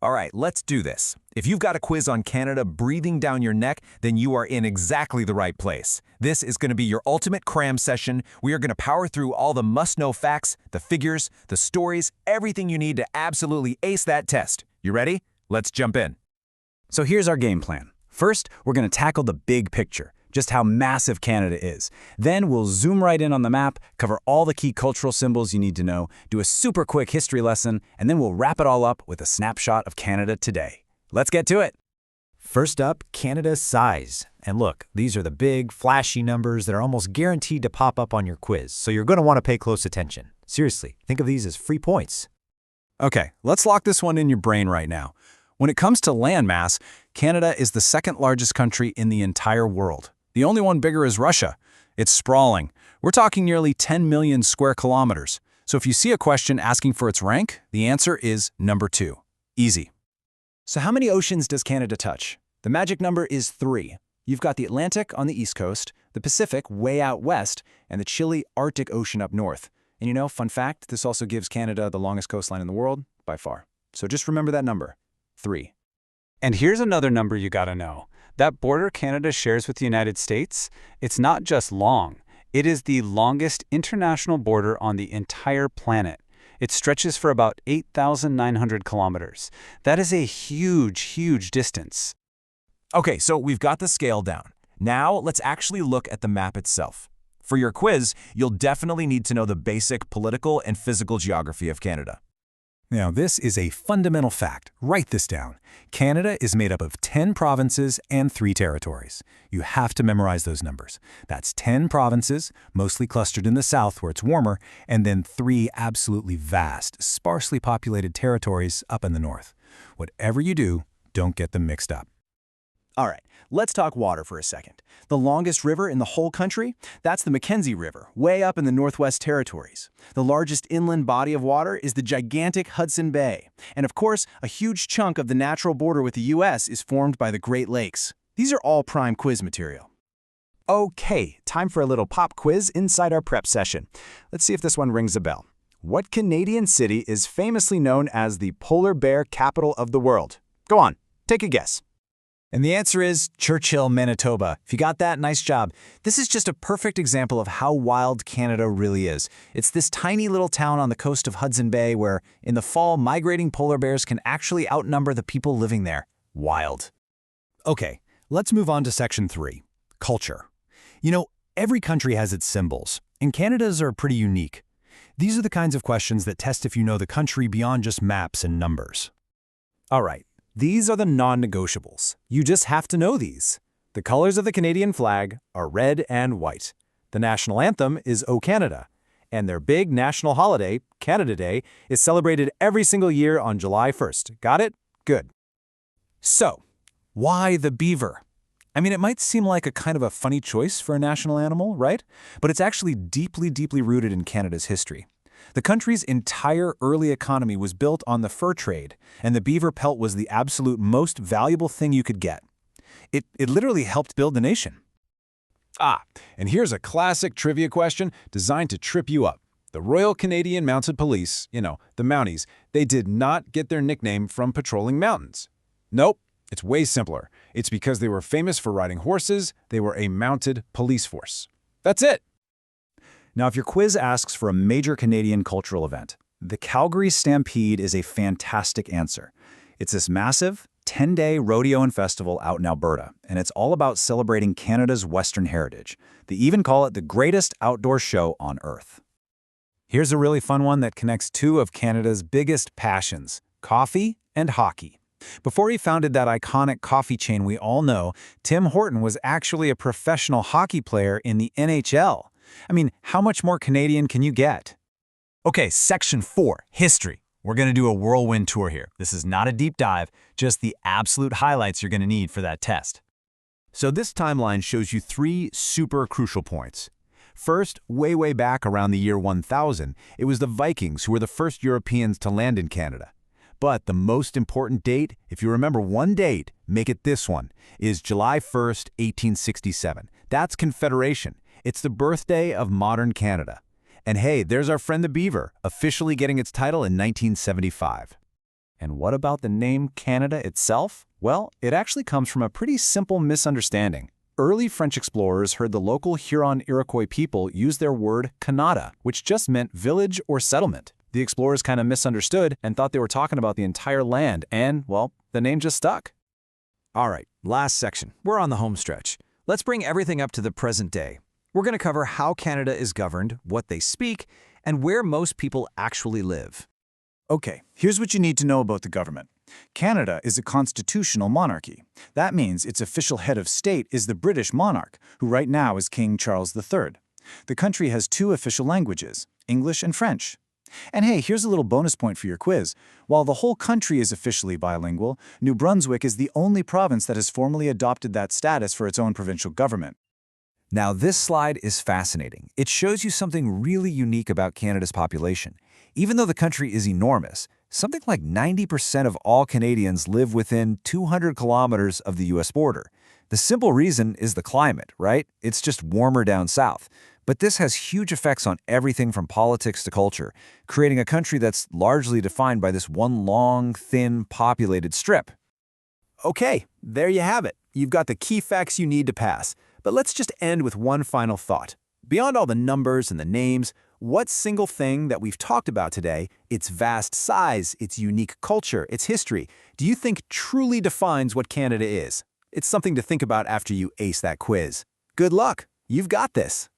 All right, let's do this. If you've got a quiz on Canada breathing down your neck, then you are in exactly the right place. This is going to be your ultimate cram session. We are going to power through all the must-know facts, the figures, the stories, everything you need to absolutely ace that test. You ready? Let's jump in. So here's our game plan. First, we're going to tackle the big picture, just how massive Canada is. Then we'll zoom right in on the map, cover all the key cultural symbols you need to know, do a super quick history lesson, and then we'll wrap it all up with a snapshot of Canada today. Let's get to it. First up, Canada's size. And look, these are the big, flashy numbers that are almost guaranteed to pop up on your quiz, so you're going to want to pay close attention. Seriously, think of these as free points. Okay, let's lock this one in your brain right now. When it comes to landmass, Canada is the second largest country in the entire world. The only one bigger is Russia. It's sprawling. We're talking nearly 10 million square kilometers. So if you see a question asking for its rank, the answer is number 2. Easy. So how many oceans does Canada touch? The magic number is 3. You've got the Atlantic on the east coast, the Pacific way out west, and the chilly Arctic Ocean up north. And you know, fun fact, this also gives Canada the longest coastline in the world, by far. So just remember that number, 3. And here's another number you gotta know. That border Canada shares with the United States, it's not just long. It is the longest international border on the entire planet. It stretches for about 8,900 kilometers. That is a huge, huge distance. Okay, so we've got the scale down. Now let's actually look at the map itself. For your quiz, you'll definitely need to know the basic political and physical geography of Canada. Now, this is a fundamental fact. Write this down. Canada is made up of 10 provinces and 3 territories. You have to memorize those numbers. That's 10 provinces, mostly clustered in the south where it's warmer, and then 3 absolutely vast, sparsely populated territories up in the north. Whatever you do, don't get them mixed up. All right, let's talk water for a second. The longest river in the whole country? That's the Mackenzie River, way up in the Northwest Territories. The largest inland body of water is the gigantic Hudson Bay. And of course, a huge chunk of the natural border with the U.S. is formed by the Great Lakes. These are all prime quiz material. Okay, time for a little pop quiz inside our prep session. Let's see if this one rings a bell. What Canadian city is famously known as the polar bear capital of the world? Go on, take a guess. And the answer is Churchill, Manitoba. If you got that, nice job. This is just a perfect example of how wild Canada really is. It's this tiny little town on the coast of Hudson Bay where, in the fall, migrating polar bears can actually outnumber the people living there. Wild. Okay, let's move on to Section 3, Culture. You know, every country has its symbols, and Canada's are pretty unique. These are the kinds of questions that test if you know the country beyond just maps and numbers. All right. These are the non-negotiables. You just have to know these. The colors of the Canadian flag are red and white. The national anthem is O Canada. And their big national holiday, Canada Day, is celebrated every single year on July 1st. Got it? Good. So, why the beaver? I mean, it might seem like a kind of a funny choice for a national animal, right? But it's actually deeply, deeply rooted in Canada's history. The country's entire early economy was built on the fur trade, and the beaver pelt was the absolute most valuable thing you could get. It literally helped build the nation. And here's a classic trivia question designed to trip you up. The Royal Canadian Mounted Police, you know, the Mounties, they did not get their nickname from patrolling mountains. Nope, it's way simpler. It's because they were famous for riding horses, they were a mounted police force. That's it. Now, if your quiz asks for a major Canadian cultural event, the Calgary Stampede is a fantastic answer. It's this massive, 10-day rodeo and festival out in Alberta, and it's all about celebrating Canada's Western heritage. They even call it the greatest outdoor show on Earth. Here's a really fun one that connects 2 of Canada's biggest passions, coffee and hockey. Before he founded that iconic coffee chain we all know, Tim Horton was actually a professional hockey player in the NHL. I mean, how much more Canadian can you get? Okay, Section 4, History. We're going to do a whirlwind tour here. This is not a deep dive, just the absolute highlights you're going to need for that test. So this timeline shows you 3 super crucial points. First, way back around the year 1000, it was the Vikings who were the first Europeans to land in Canada. But the most important date, if you remember one date, make it this one, is July 1st, 1867. That's Confederation. It's the birthday of modern Canada. And hey, there's our friend the beaver, officially getting its title in 1975. And what about the name Canada itself? Well, it actually comes from a pretty simple misunderstanding. Early French explorers heard the local Huron-Iroquois people use their word Canada, which just meant village or settlement. The explorers kind of misunderstood and thought they were talking about the entire land, and, well, the name just stuck. All right, last section. We're on the home stretch. Let's bring everything up to the present day. We're going to cover how Canada is governed, what they speak, and where most people actually live. Okay, here's what you need to know about the government. Canada is a constitutional monarchy. That means its official head of state is the British monarch, who right now is King Charles III. The country has two official languages, English and French. And hey, here's a little bonus point for your quiz. While the whole country is officially bilingual, New Brunswick is the only province that has formally adopted that status for its own provincial government. Now, this slide is fascinating. It shows you something really unique about Canada's population. Even though the country is enormous, something like 90% of all Canadians live within 200 kilometers of the U.S. border. The simple reason is the climate, right? It's just warmer down south. But this has huge effects on everything from politics to culture, creating a country that's largely defined by this one long, thin, populated strip. Okay, there you have it. You've got the key facts you need to pass. But let's just end with one final thought. Beyond all the numbers and the names, what single thing that we've talked about today, its vast size, its unique culture, its history, do you think truly defines what Canada is? It's something to think about after you ace that quiz. Good luck! You've got this!